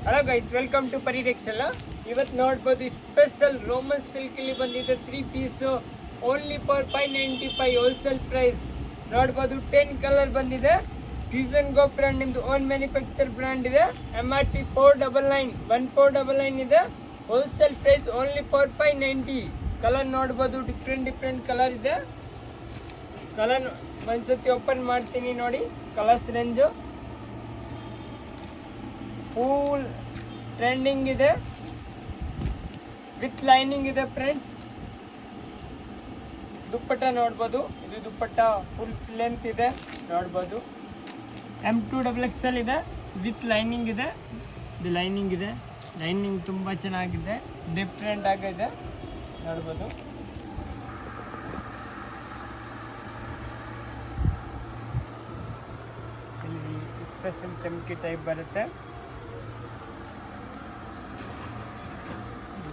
Hello guys, welcome to Pari textile. ಇವತ್ತು ನೋಡ್ಬೋದು special Roman silk ಇಲ್ಲಿ ಬಂದಿದೆ 3 piece only for 595 wholesale price. ನೋಡ್ಬೋದು 10 ಕಲರ್ ಬಂದಿದೆ. ಫ್ಯೂಷನ್ ಗೋ ಬ್ರ್ಯಾಂಡ್ ನಿಮ್ದು ಓನ್ ಮ್ಯಾನುಫ್ಯಾಕ್ಚರ್ ಬ್ರ್ಯಾಂಡ್ ಇದೆ. MRP 499 ಇದೆ. Wholesale price only for 590. Colour ನೋಡ್ಬೋದು, ಡಿಫ್ರೆಂಟ್ ಕಲರ್ ಇದೆ. ಕಲರ್ ಒಂದ್ಸತಿ ಓಪನ್ ಮಾಡ್ತೀನಿ ನೋಡಿ. ಕಲರ್ಸ್ ರೇಂಜು ಫುಲ್ ಟ್ರೆಂಡಿಂಗ್ ಇದೆ, ವಿತ್ ಲೈನಿಂಗ್ ಇದೆ ಫ್ರೆಂಡ್ಸ್. ದುಪ್ಪಟ್ಟ ನೋಡ್ಬೋದು, ಇದು ದುಪ್ಪಟ್ಟ ಫುಲ್ ಲೆಂತ್ ಇದೆ ನೋಡ್ಬೋದು. M2XXL ಇದೆ, ವಿತ್ ಲೈನಿಂಗ್ ಇದೆ. ಇದು ಲೈನಿಂಗ್ ಇದೆ, ಲೈನಿಂಗ್ ತುಂಬ ಚೆನ್ನಾಗಿದೆ, ಡಿಫ್ರೆಂಟ್ ಆಗಿದೆ ನೋಡ್ಬೋದು. ಇಲ್ಲಿ ಸ್ಪೆಷಲ್ ಚಮಕಿ ಟೈಪ್ ಬರುತ್ತೆ.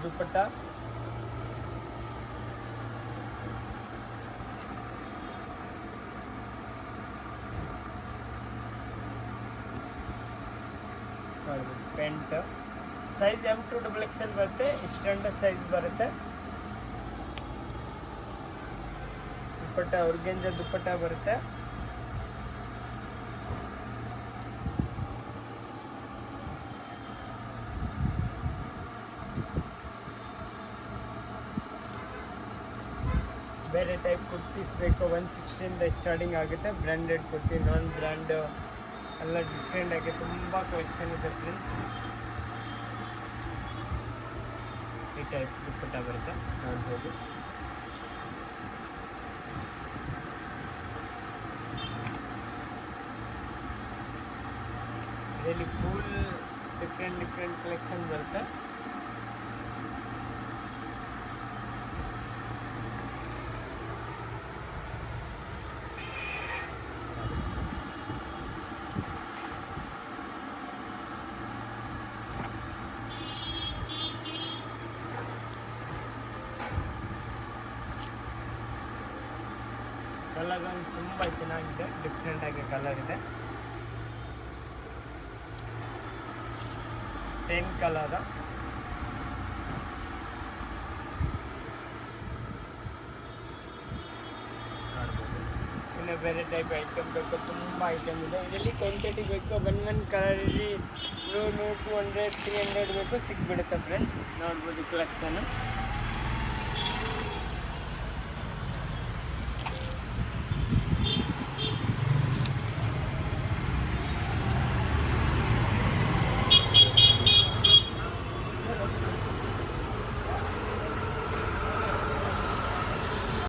ದುಪ್ಪಟ್ಟ ಪ್ಯಾಂಟ್ ಸೈಜ್ M2XXL ಬರುತ್ತೆ, ಸ್ಟ್ಯಾಂಡರ್ಡ್ ಸೈಜ್ ಬರುತ್ತೆ. ದುಪ್ಪಟ್ಟ ಆರ್ಗೆಂಜಾ ದುಪ್ಪಟ್ಟ ಬರುತ್ತೆ. ಬೇರೆ ಟೈಪ್ ಕುರ್ತೀಸ್ ಬೇಕು 160 ಸ್ಟಾರ್ಟಿಂಗ್ ಆಗುತ್ತೆ. ಬ್ರ್ಯಾಂಡೆಡ್ ಕುರ್ತಿ, ನಾನ್ ಬ್ರ್ಯಾಂಡ್ ಎಲ್ಲ ಡಿಫ್ರೆಂಟ್ ಆಗಿ ತುಂಬ ಕಲೆಕ್ಷನ್ ಇದೆ ಫ್ರೆಂಡ್ಸ್. ಈ ಟೈಪ್ ದುಪ್ಪಟ್ಟ ಬರುತ್ತೆ ನೋಡ್ಬೋದು. ಇದರಲ್ಲಿ ಫುಲ್ ಡಿಫ್ರೆಂಟ್ ಕಲೆಕ್ಷನ್ ಬರುತ್ತೆ. ಕಲರ್ ಒಂದು ತುಂಬ ಚೆನ್ನಾಗಿದೆ, ಡಿಫ್ರೆಂಟ್ ಆಗಿ ಕಲರ್ ಇದೆ. 10 ಕಲರ್. ಇನ್ನು ಬೇರೆ ಟೈಪ್ ಐಟಮ್ ಬೇಕು, ತುಂಬ ಐಟಮ್ ಇದೆ. ಇದರಲ್ಲಿ ಕ್ವಾಂಟಿಟಿ ಬೇಕು, ಒನ್ ಕಲರಲ್ಲಿ 100, 200, 300 ಬೇಕು, ಸಿಕ್ಬಿಡುತ್ತೆ ಫ್ರೆಂಡ್ಸ್. ನೋಡ್ಬೋದು ಕಲೆಕ್ಷನ್.